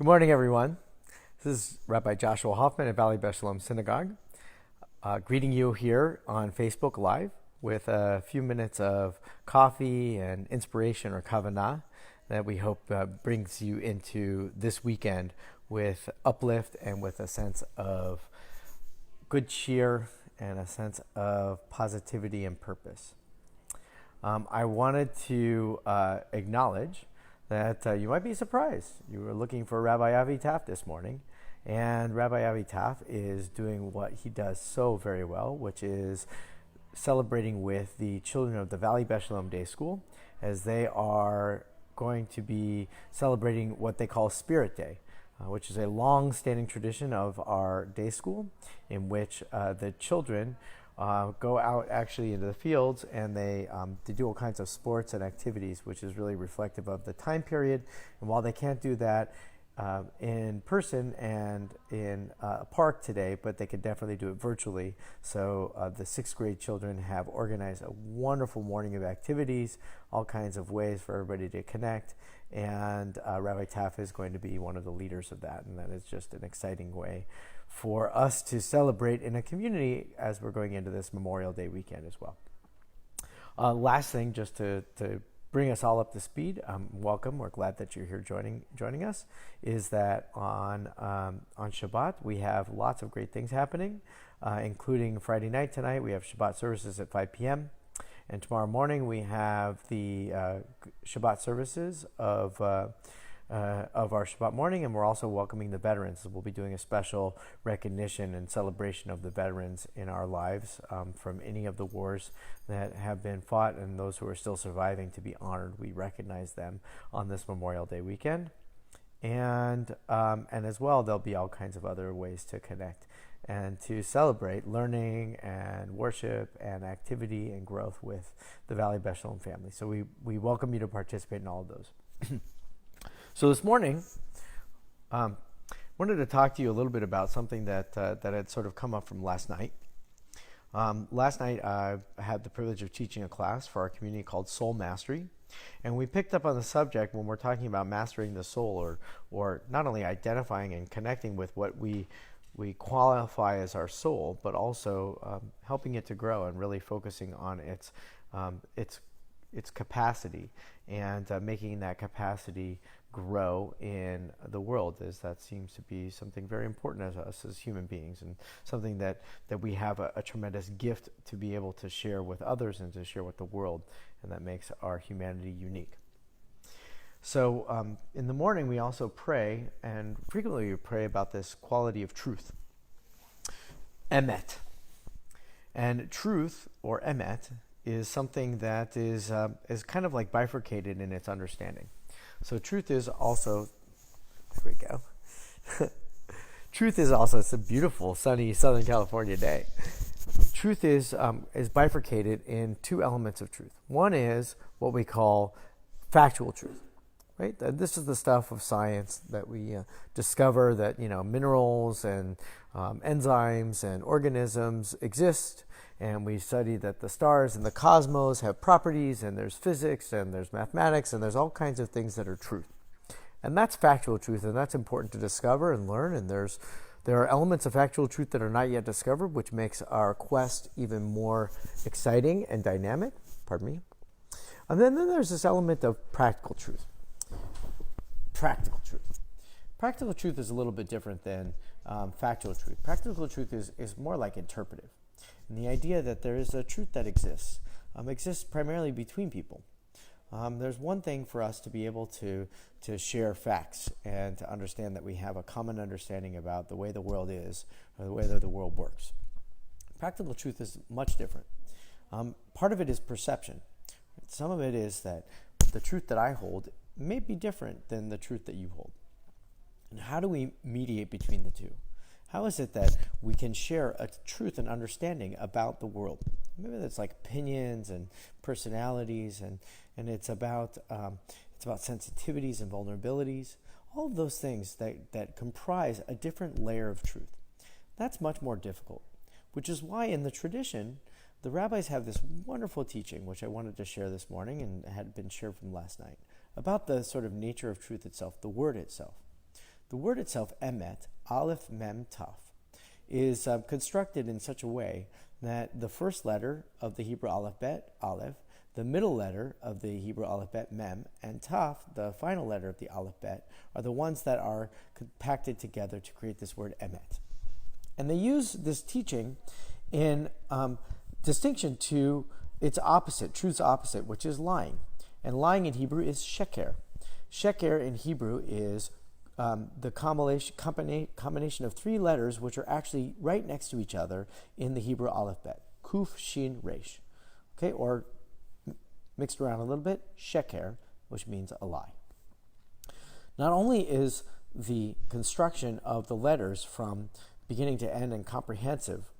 Good morning, everyone. This is Rabbi Joshua Hoffman at Valley Beth Shalom Synagogue, greeting you here on Facebook Live with a few minutes of coffee and inspiration or Kavanah that we hope brings you into this weekend with uplift and with a sense of good cheer and a sense of positivity and purpose. I wanted to acknowledge that you might be surprised. You were looking for Rabbi Avi Taft this morning, and Rabbi Avi Taft is doing what he does so very well, which is celebrating with the children of the Valley Beth Shalom Day School, as they are going to be celebrating what they call Spirit Day, which is a long-standing tradition of our day school, in which the children go out actually into the fields and they do all kinds of sports and activities, which is really reflective of the time period. And while they can't do that in person and in a park today, but they can definitely do it virtually. So the sixth grade children have organized a wonderful morning of activities, all kinds of ways for everybody to connect. And Rabbi Taff is going to be one of the leaders of that. And that is just an exciting way for us to celebrate in a community as we're going into this Memorial Day weekend as well. Last thing, just to bring us all up to speed, welcome. We're glad that you're here joining us. Is that on Shabbat we have lots of great things happening, including Friday night tonight. We have Shabbat services at 5 p.m. and tomorrow morning we have the Shabbat services of our Shabbat morning, and we're also welcoming the veterans. We'll be doing a special recognition and celebration of the veterans in our lives from any of the wars that have been fought, and those who are still surviving to be honored. We recognize them on this Memorial Day weekend. And as well, there'll be all kinds of other ways to connect and to celebrate learning and worship and activity and growth with the Valley Beth Shalom family. So we welcome you to participate in all of those. So this morning, wanted to talk to you a little bit about something that had sort of come up from last night. Last night, I had the privilege of teaching a class for our community called Soul Mastery, and we picked up on the subject when we're talking about mastering the soul, or not only identifying and connecting with what we qualify as our soul, but also helping it to grow and really focusing on its capacity and making that capacity grow in the world, as that seems to be something very important as us as human beings, and something that we have a tremendous gift to be able to share with others and to share with the world, and that makes our humanity unique. So in the morning we also pray, and frequently we pray about this quality of truth, emet. And truth, or emet, is something that is kind of like bifurcated in its understanding. So truth is also, there we go. Truth is also, it's a beautiful sunny Southern California day. Truth is bifurcated in two elements of truth. One is what we call factual truth, right? This is the stuff of science that we discover that, minerals and enzymes and organisms exist. And we study that the stars and the cosmos have properties, and there's physics, and there's mathematics, and there's all kinds of things that are truth. And that's factual truth, and that's important to discover and learn. And there are elements of factual truth that are not yet discovered, which makes our quest even more exciting and dynamic. Pardon me. And then there's this element of practical truth. Practical truth. Practical truth is a little bit different than factual truth. Practical truth is more like interpretive. And the idea that there is a truth that exists primarily between people. There's one thing for us to be able to share facts and to understand that we have a common understanding about the way the world is, or the way that the world works. Practical truth is much different. Part of it is perception. Some of it is that the truth that I hold may be different than the truth that you hold. And how do we mediate between the two? How is it that we can share a truth and understanding about the world? Maybe that's like opinions and personalities, and it's about sensitivities and vulnerabilities. All of those things that comprise a different layer of truth. That's much more difficult, which is why in the tradition, the rabbis have this wonderful teaching, which I wanted to share this morning and had been shared from last night, about the sort of nature of truth itself, the word itself. The word itself, emet, aleph, mem, taf, is constructed in such a way that the first letter of the Hebrew alphabet, aleph, the middle letter of the Hebrew alphabet, mem, and taf, the final letter of the alphabet, are the ones that are compacted together to create this word emet. And they use this teaching in distinction to its opposite, truth's opposite, which is lying. And lying in Hebrew is sheker. Sheker in Hebrew is the combination of three letters which are actually right next to each other in the Hebrew alphabet. Kuf, Shin, Resh. Okay, or mixed around a little bit, sheker, which means a lie. Not only is the construction of the letters from beginning to end and comprehensive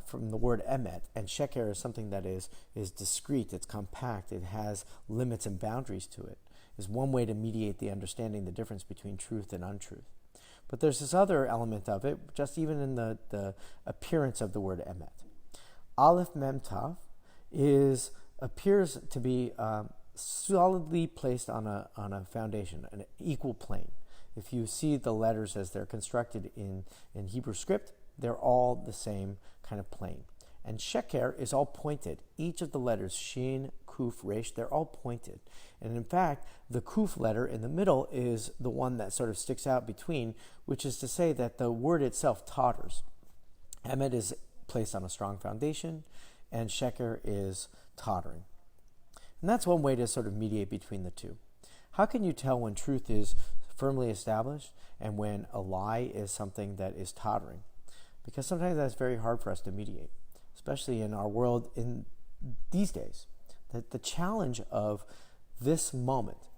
from the word emet, and sheker is something that is discrete, it's compact, it has limits and boundaries to it, is one way to mediate the understanding the difference between truth and untruth. But there's this other element of it, just even in the appearance of the word emet. Aleph Mem Tav appears to be solidly placed on a foundation, an equal plane. If you see the letters as they're constructed in Hebrew script, they're all the same kind of plane. And sheker is all pointed. Each of the letters, shin, kuf, resh, they're all pointed. And in fact, the kuf letter in the middle is the one that sort of sticks out between, which is to say that the word itself totters. Emet is placed on a strong foundation, and sheker is tottering. And that's one way to sort of mediate between the two. How can you tell when truth is firmly established and when a lie is something that is tottering? Because sometimes that's very hard for us to mediate, especially in our world in these days. That the challenge of this moment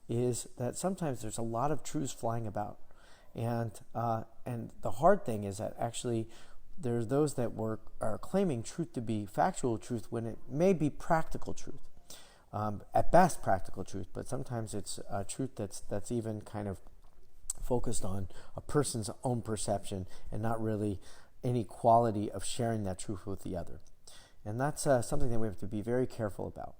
is that sometimes there's a lot of truths flying about. And the hard thing is that actually there's those that are claiming truth to be factual truth when it may be practical truth. At best practical truth, but sometimes it's truth that's even kind of focused on a person's own perception and not really any quality of sharing that truth with the other. And that's something that we have to be very careful about.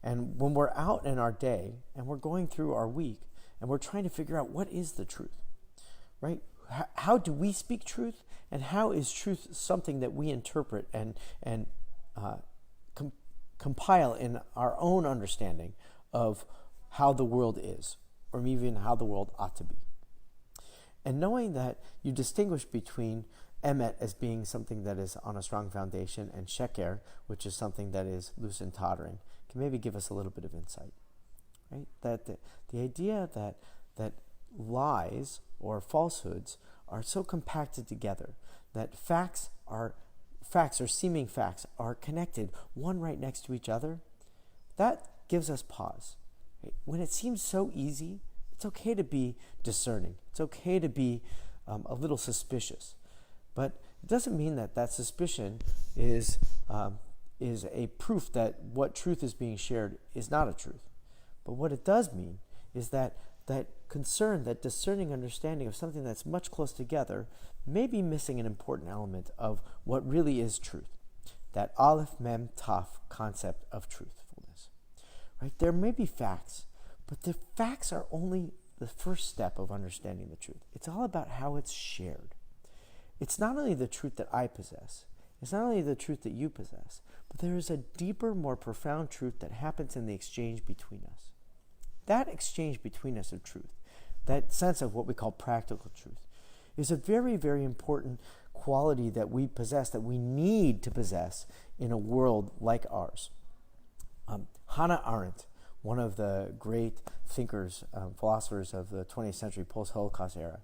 And when we're out in our day and we're going through our week and we're trying to figure out what is the truth, right? How do we speak truth, and how is truth something that we interpret and compile in our own understanding of how the world is, or even how the world ought to be. And knowing that you distinguish between emet as being something that is on a strong foundation and sheker, which is something that is loose and tottering, can maybe give us a little bit of insight. Right? That the idea that lies or falsehoods are so compacted together that facts or seeming facts are connected one right next to each other, that gives us pause. Right? When it seems so easy, it's okay to be discerning. It's okay to be a little suspicious. But it doesn't mean that suspicion is a proof that what truth is being shared is not a truth. But what it does mean is that concern, that discerning understanding of something that's much close together may be missing an important element of what really is truth. That aleph, mem, taf concept of truthfulness. Right? There may be facts, but the facts are only the first step of understanding the truth. It's all about how it's shared. It's not only the truth that I possess, it's not only the truth that you possess, but there is a deeper, more profound truth that happens in the exchange between us. That exchange between us of truth, that sense of what we call practical truth, is a very, very important quality that we possess, that we need to possess in a world like ours. Hannah Arendt, one of the great thinkers, philosophers of the 20th century post-Holocaust era,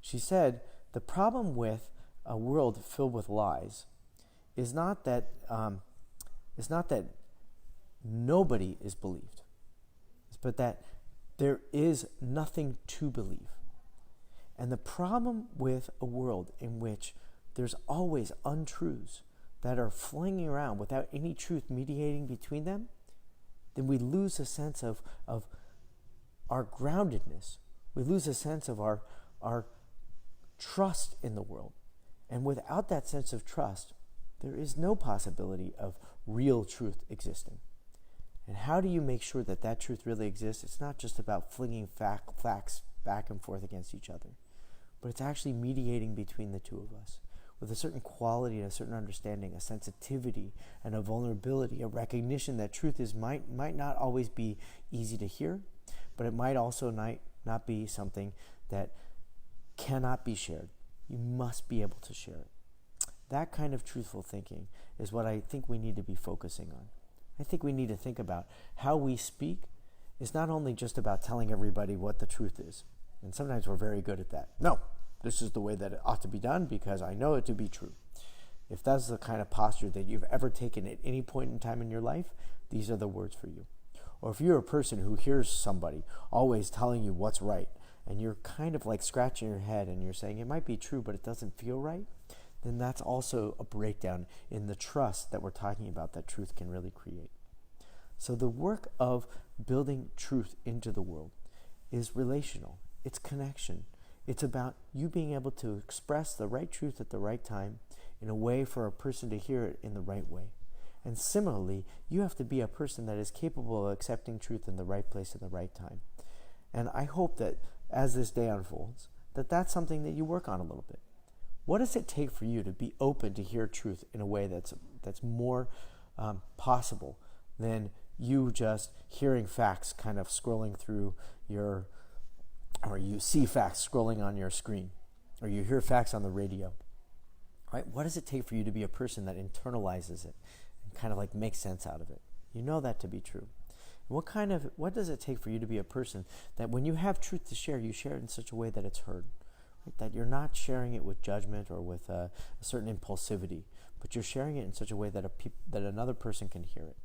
she said, the problem with a world filled with lies is not that nobody is believed, but that there is nothing to believe. And the problem with a world in which there's always untruths that are flinging around without any truth mediating between them, then we lose a sense of our groundedness. We lose a sense of our trust in the world. And without that sense of trust, there is no possibility of real truth existing. And how do you make sure that truth really exists? It's not just about flinging facts back and forth against each other. but it's actually mediating between the two of us with a certain quality and a certain understanding, a sensitivity and a vulnerability, a recognition that truth might not always be easy to hear, but it might also not be something that cannot be shared. You must be able to share it. That kind of truthful thinking is what I think we need to be focusing on. I think we need to think about how we speak is not only just about telling everybody what the truth is, and sometimes we're very good at that. No, this is the way that it ought to be done because I know it to be true. If that's the kind of posture that you've ever taken at any point in time in your life, these are the words for you. Or if you're a person who hears somebody always telling you what's right, and you're kind of like scratching your head and you're saying it might be true, but it doesn't feel right, then that's also a breakdown in the trust that we're talking about that truth can really create. So the work of building truth into the world is relational. It's connection. It's about you being able to express the right truth at the right time in a way for a person to hear it in the right way. And similarly, you have to be a person that is capable of accepting truth in the right place at the right time. And I hope that as this day unfolds, that's something that you work on a little bit. What does it take for you to be open to hear truth in a way that's more possible than you just hearing facts kind of scrolling through or you see facts scrolling on your screen, or you hear facts on the radio, right? What does it take for you to be a person that internalizes it and kind of like makes sense out of it? You know that to be true. And what does it take for you to be a person that when you have truth to share, you share it in such a way that it's heard, right? That you're not sharing it with judgment or with a certain impulsivity, but you're sharing it in such a way that another person can hear it.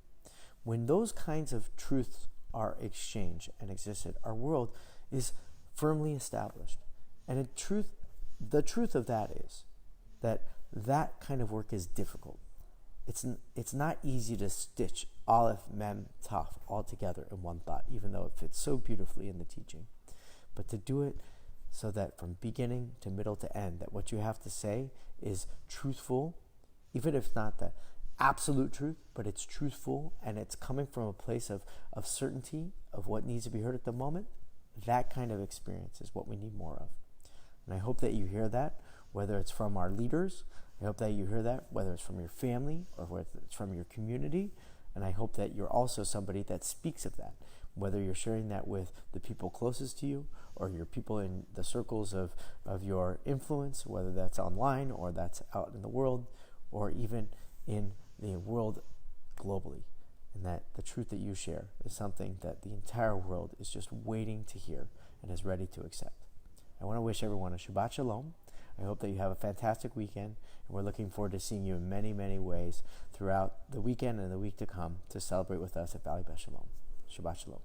When those kinds of truths are exchanged and existed, our world is firmly established. And the truth of that is that kind of work is difficult. It's not easy to stitch Aleph, Mem, Taf all together in one thought, even though it fits so beautifully in the teaching. But to do it so that from beginning to middle to end, that what you have to say is truthful, even if not the absolute truth, but it's truthful and it's coming from a place of certainty of what needs to be heard at the moment, that kind of experience is what we need more of. And I hope that you hear that, whether it's from our leaders, I hope that you hear that, whether it's from your family or whether it's from your community, and I hope that you're also somebody that speaks of that, whether you're sharing that with the people closest to you or your people in the circles of your influence, whether that's online or that's out in the world or even in the world globally, and that the truth that you share is something that the entire world is just waiting to hear and is ready to accept. I want to wish everyone a Shabbat Shalom. I hope that you have a fantastic weekend, and we're looking forward to seeing you in many, many ways throughout the weekend and the week to come to celebrate with us at Valley Beth Shalom. Shabbat Shalom.